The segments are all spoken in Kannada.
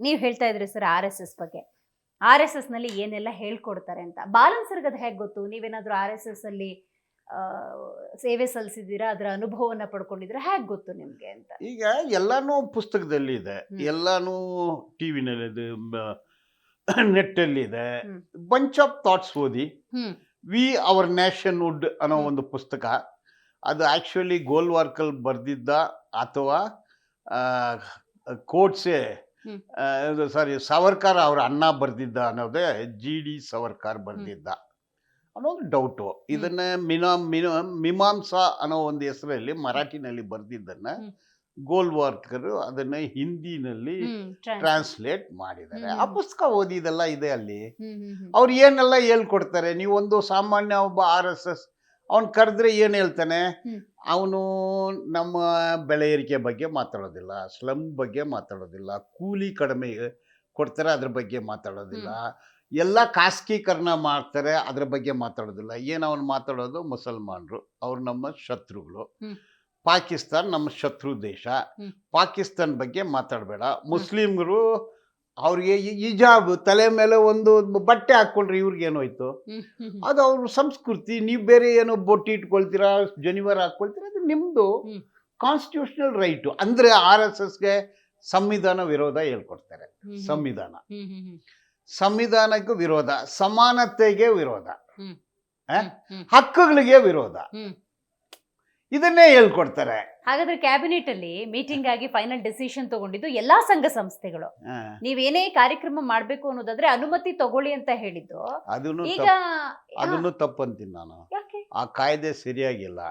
ನೀವು ಹೇಳ್ತಾ ಇದ್ರಿ ಸರ್ RSS ಬಗ್ಗೆ. RSS ನಲ್ಲಿ ಏನೆಲ್ಲ ಹೇಳ್ಕೊಡ್ತಾರೆ ಅಂತ. ಬಾಲನ್ ಸರ್ಗೆ ಅದು ಹೇಗೆ ಗೊತ್ತು? ನೀವೇನಾದ್ರೂ RSS ಅಲ್ಲಿ ಸೇವೆ ಸಲ್ಲಿಸಿದ್ದೀರಾ, ಅದರ ಅನುಭವವನ್ನ ಪಡ್ಕೊಂಡಿದ್ದೀರಾ, ಹೇಗೆ ಗೊತ್ತು ನಿಮ್ಗೆ ಅಂತ? ಈಗ ಎಲ್ಲಾನು ಪುಸ್ತಕದಲ್ಲಿ ಇದೆ, ಎಲ್ಲಾನು ಟಿವಿನಲ್ಲಿದೆ, ನೆಟ್ಟಲ್ಲಿ ಇದೆ. ಬಂಚ್ ಆಫ್ ಥಾಟ್ಸ್ ಓದಿ. ವಿ ಅವರ್ ನೇಷನ್ಹುಡ್ ಅನ್ನೋ ಒಂದು ಪುಸ್ತಕ, ಅದು ಆಕ್ಚುಲಿ ಗೋಲ್ವಾರ್ಕರ್ ಬರ್ದಿದ್ದ ಅಥವಾ ಕೋಟ್ಸೆ ಸಾರಿ ಸಾವರ್ಕರ್ ಅವರ ಅಣ್ಣ ಬರ್ದಿದ್ದ ಅನ್ನೋದೇ GD ಸಾವರ್ಕರ್ ಬರ್ದಿದ್ದ ಅನ್ನೋದು ಡೌಟು. ಇದನ್ನ ಮೀಮಾಂಸಾ ಅನ್ನೋ ಒಂದು ಹೆಸರಲ್ಲಿ ಮರಾಠಿನಲ್ಲಿ ಬರ್ದಿದ್ದನ್ನ ಗೋಲ್ವಾರ್ಕರ್ ಅದನ್ನ ಹಿಂದಿನಲ್ಲಿ ಟ್ರಾನ್ಸ್ಲೇಟ್ ಮಾಡಿದ್ದಾರೆ. ಆ ಪುಸ್ತಕ ಓದಿದೆಲ್ಲ ಇದೆ ಅಲ್ಲಿ. ಅವ್ರು ಏನೆಲ್ಲ ಹೇಳ್ಕೊಡ್ತಾರೆ, ನೀವೊಂದು ಸಾಮಾನ್ಯ ಒಬ್ಬ RSS ಅವನ್ ಕರೆದ್ರೆ ಏನ್ ಹೇಳ್ತಾನೆ, ಅವನು ನಮ್ಮ ಬೆಳೆ ಏರಿಕೆ ಬಗ್ಗೆ ಮಾತಾಡೋದಿಲ್ಲ, ಸ್ಲಮ್ ಬಗ್ಗೆ ಮಾತಾಡೋದಿಲ್ಲ, ಕೂಲಿ ಕಡಿಮೆ ಕೊಡ್ತಾರೆ ಅದ್ರ ಬಗ್ಗೆ ಮಾತಾಡೋದಿಲ್ಲ, ಎಲ್ಲ ಖಾಸಗೀಕರಣ ಮಾಡ್ತಾರೆ ಅದ್ರ ಬಗ್ಗೆ ಮಾತಾಡೋದಿಲ್ಲ. ಏನು ಅವನು ಮಾತಾಡೋದು ಮುಸಲ್ಮಾನರು ಅವ್ರು ನಮ್ಮ ಶತ್ರುಗಳು, ಪಾಕಿಸ್ತಾನ್ ನಮ್ಮ ಶತ್ರು ದೇಶ, ಪಾಕಿಸ್ತಾನ್ ಬಗ್ಗೆ ಮಾತಾಡಬೇಡ, ಮುಸ್ಲಿಮ್ರು ಅವ್ರಿಗೆ ಹಿಜಾಬ್ ತಲೆ ಮೇಲೆ ಒಂದು ಬಟ್ಟೆ ಹಾಕ್ಕೊಂಡ್ರೆ ಇವ್ರಿಗೇನೋಯ್ತು, ಅದು ಅವ್ರ ಸಂಸ್ಕೃತಿ. ನೀವು ಬೇರೆ ಏನೋ ಬೊಟ್ಟಿ ಇಟ್ಕೊಳ್ತೀರಾ, ಜನಿವಾರ ಹಾಕ್ಕೊಳ್ತೀರಾ, ಅದು ನಿಮ್ಮದು ಕಾನ್ಸ್ಟಿಟ್ಯೂಷನಲ್ ರೈಟು. ಅಂದರೆ RSSಗೆ ಸಂವಿಧಾನ ವಿರೋಧ ಹೇಳ್ಕೊಡ್ತಾರೆ. ಸಂವಿಧಾನಕ್ಕೆ ವಿರೋಧ, ಸಮಾನತೆಗೆ ವಿರೋಧ, ಹಕ್ಕುಗಳಿಗೆ ವಿರೋಧ, ಇದನ್ನೇ ಹೇಳ್ಕೊಡ್ತಾರೆ. ಹಾಗಾದ್ರೆ ಕ್ಯಾಬಿನೆಟ್ ಅಲ್ಲಿ ಮೀಟಿಂಗ್ ಆಗಿ ಫೈನಲ್ ಡಿಸಿಷನ್ ತಗೊಂಡಿದ್ದು ಎಲ್ಲಾ ಸಂಘ ಸಂಸ್ಥೆಗಳು ನೀವೇನೇ ಕಾರ್ಯಕ್ರಮ ಮಾಡ್ಬೇಕು ಅನ್ನೋದಾದ್ರೆ ಅನುಮತಿ ತಗೊಳ್ಳಿ ಅಂತ ಹೇಳಿದ್ದು. ಅದನ್ನು ತಪ್ಪಂತೀನಿ ನಾನು. ಆ ಕಾಯ್ದೆ ಸರಿಯಾಗಿಲ್ಲ.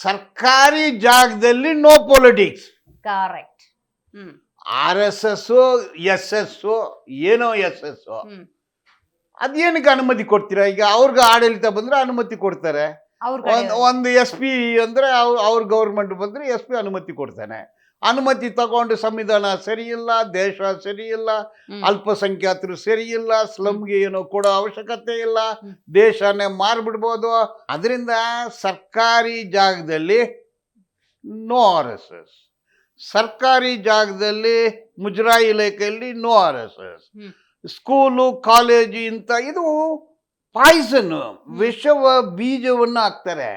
ಸರ್ಕಾರಿ ಜಾಗದಲ್ಲಿ no politics. Correct. RSS SS ಏನೋ SS ಅದೇನಕ್ಕೆ ಅನುಮತಿ ಕೊಡ್ತೀರಾ? ಈಗ ಅವ್ರಿಗೆ ಆಡಳಿತ ಬಂದ್ರೆ ಅನುಮತಿ ಕೊಡ್ತಾರೆ. ಒಂದು SP ಅಂದ್ರೆ ಅವ್ರ ಗೌರ್ಮೆಂಟ್ ಬಂದ್ರೆ SP ಅನುಮತಿ ಕೊಡ್ತಾನೆ. ಅನುಮತಿ ತಗೊಂಡು ಸಂವಿಧಾನ ಸರಿ ಇಲ್ಲ, ದೇಶ ಸರಿ ಇಲ್ಲ, ಅಲ್ಪಸಂಖ್ಯಾತರು ಸರಿ ಇಲ್ಲ, ಸ್ಲಮ್ಗೆ ಏನೋ ಕೊಡೋ ಅವಶ್ಯಕತೆ ಇಲ್ಲ, ದೇಶನೇ ಮಾರ್ಬಿಡ್ಬೋದು. ಅದರಿಂದ ಸರ್ಕಾರಿ ಜಾಗದಲ್ಲಿ ನೋ RSS, ಸರ್ಕಾರಿ ಜಾಗದಲ್ಲಿ ಮುಜರಾಯಿ ಇಲಾಖೆಯಲ್ಲಿ ನೋ RSS, ಸ್ಕೂಲು ಕಾಲೇಜು ಇಂಥ ಇದು ಪಾಯ್ಸನ್, ವಿಷವ ಬೀಜವನ್ನು ಹಾಕ್ತಾರೆ.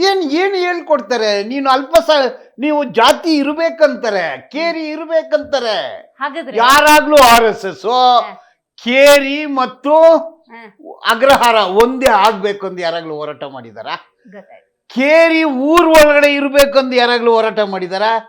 ಏನು ಹೇಳ್ಕೊಡ್ತಾರೆ, ನೀನು ನೀವು ಜಾತಿ ಇರ್ಬೇಕಂತಾರೆ, ಕೇರಿ ಇರ್ಬೇಕಂತಾರೆ. ಯಾರಾಗ್ಲೂ RSS ಕೇರಿ ಮತ್ತು ಅಗ್ರಹಾರ ಒಂದೇ ಆಗ್ಬೇಕು ಅಂತ ಯಾರಾಗ್ಲೂ ಹೋರಾಟ ಮಾಡಿದಾರ? ಕೇರಿ ಊರ್ ಒಳಗಡೆ ಇರ್ಬೇಕಂತ ಯಾರಾಗ್ಲೂ ಹೋರಾಟ ಮಾಡಿದಾರ?